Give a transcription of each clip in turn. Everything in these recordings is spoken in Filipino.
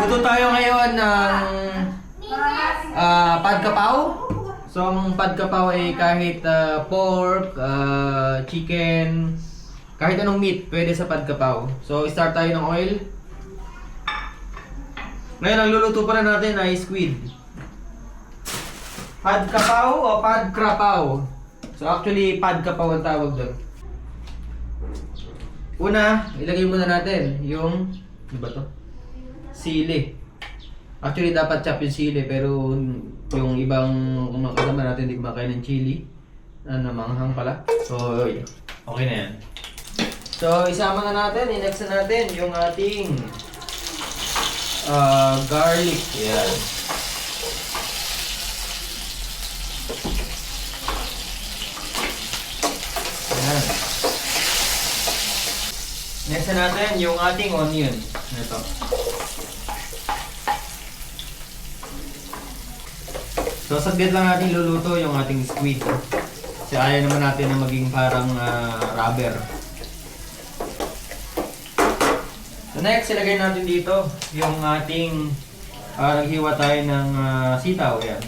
Luto tayo ngayon ng pad kapaw. So ang pad kapaw ay kahit pork, chicken, kahit anong meat pwede sa pad kapaw. So start tayo ng oil. Ngayon ang luluto pa na natin ay squid. Pad kapaw o pad krapaw. So actually pad kapaw ang tawag doon. Una, ilagay muna natin yung ano ba to? Sili. Actually dapat chop yung sili pero yung ibang mga kasama natin hindi kumakain ng chili na namanghang pala. So okay na yan. So isama na natin, i-next na natin yung ating garlic. Yan. Yan. Next na natin yung ating onion. Ito. So saglit lang natin luluto yung ating squid. Kasi ayaw naman natin na maging parang rubber. So next, ilagay natin dito yung ating naghiwa tayo ng sitaw. Yan.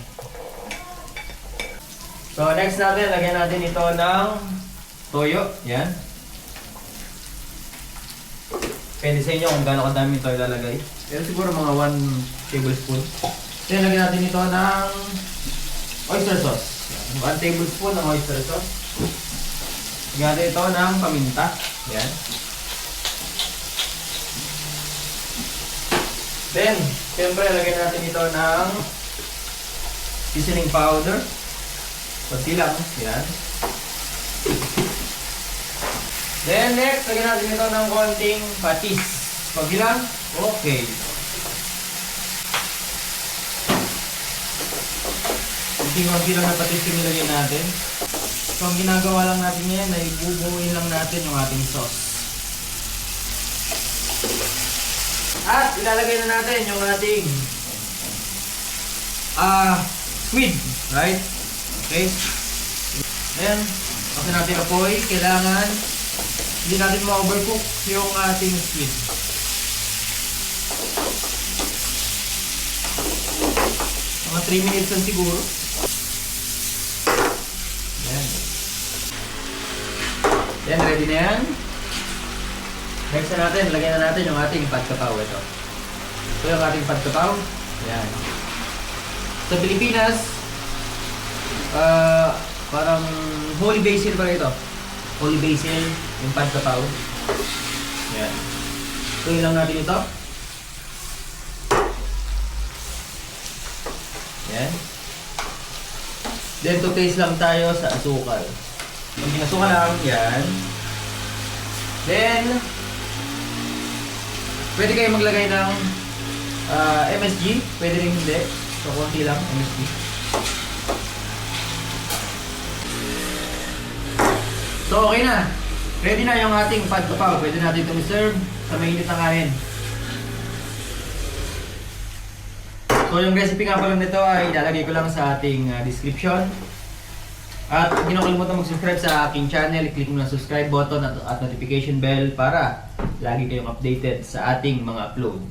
So next natin, lagyan natin ito ng toyo. Yan. Pwede sa inyo kung gaano kadami ito ilalagay. Pero siguro mga 1 tablespoon. Then lagyan natin ito ng oyster sauce. 1 tablespoon ng oyster sauce. Lagyan natin ito ng paminta. Yan. Then, siyempre lagyan natin ito ng seasoning powder. Kunti lang. Yan. Then next, lagyan natin ito ng konting patis. Kunti lang. Okay. Kunti lang na patis yung nilagyan natin. So ang ginagawa lang natin ngayon ay bubuuin lang natin yung ating sauce. At ilalagay na natin yung ating squid, right? Okay. Then, kasi natin apoy, kailangan hindi natin ma-overcook yung ating squid. Mga 3 minutes lang siguro. Yan. Yan, ready na yan. Next na natin, lagyan na natin yung ating pad kapaw. Ito. Ito yung ating pad kapaw. Yan. Sa Pilipinas, parang holy basil pa ito. Holy basil, yung pad kapaw. Yan. Tuloy lang natin ito. Yan. Then to taste lang tayo sa asukal. Pag ginasukal lang, yan. Then, pwede kayo maglagay ng MSG. Pwede rin hindi. So, konti lang, MSG. So, okay na. Ready na yung ating pad kapaw. Pwede natin itong serve sa mainit na kanin. So, yung recipe nga pala nito ay ilalagay ko lang sa ating description. At hindi nyo kalimutan mag-subscribe sa aking channel. I-click mo ng subscribe button at notification bell para lagi kayong updated sa ating mga upload.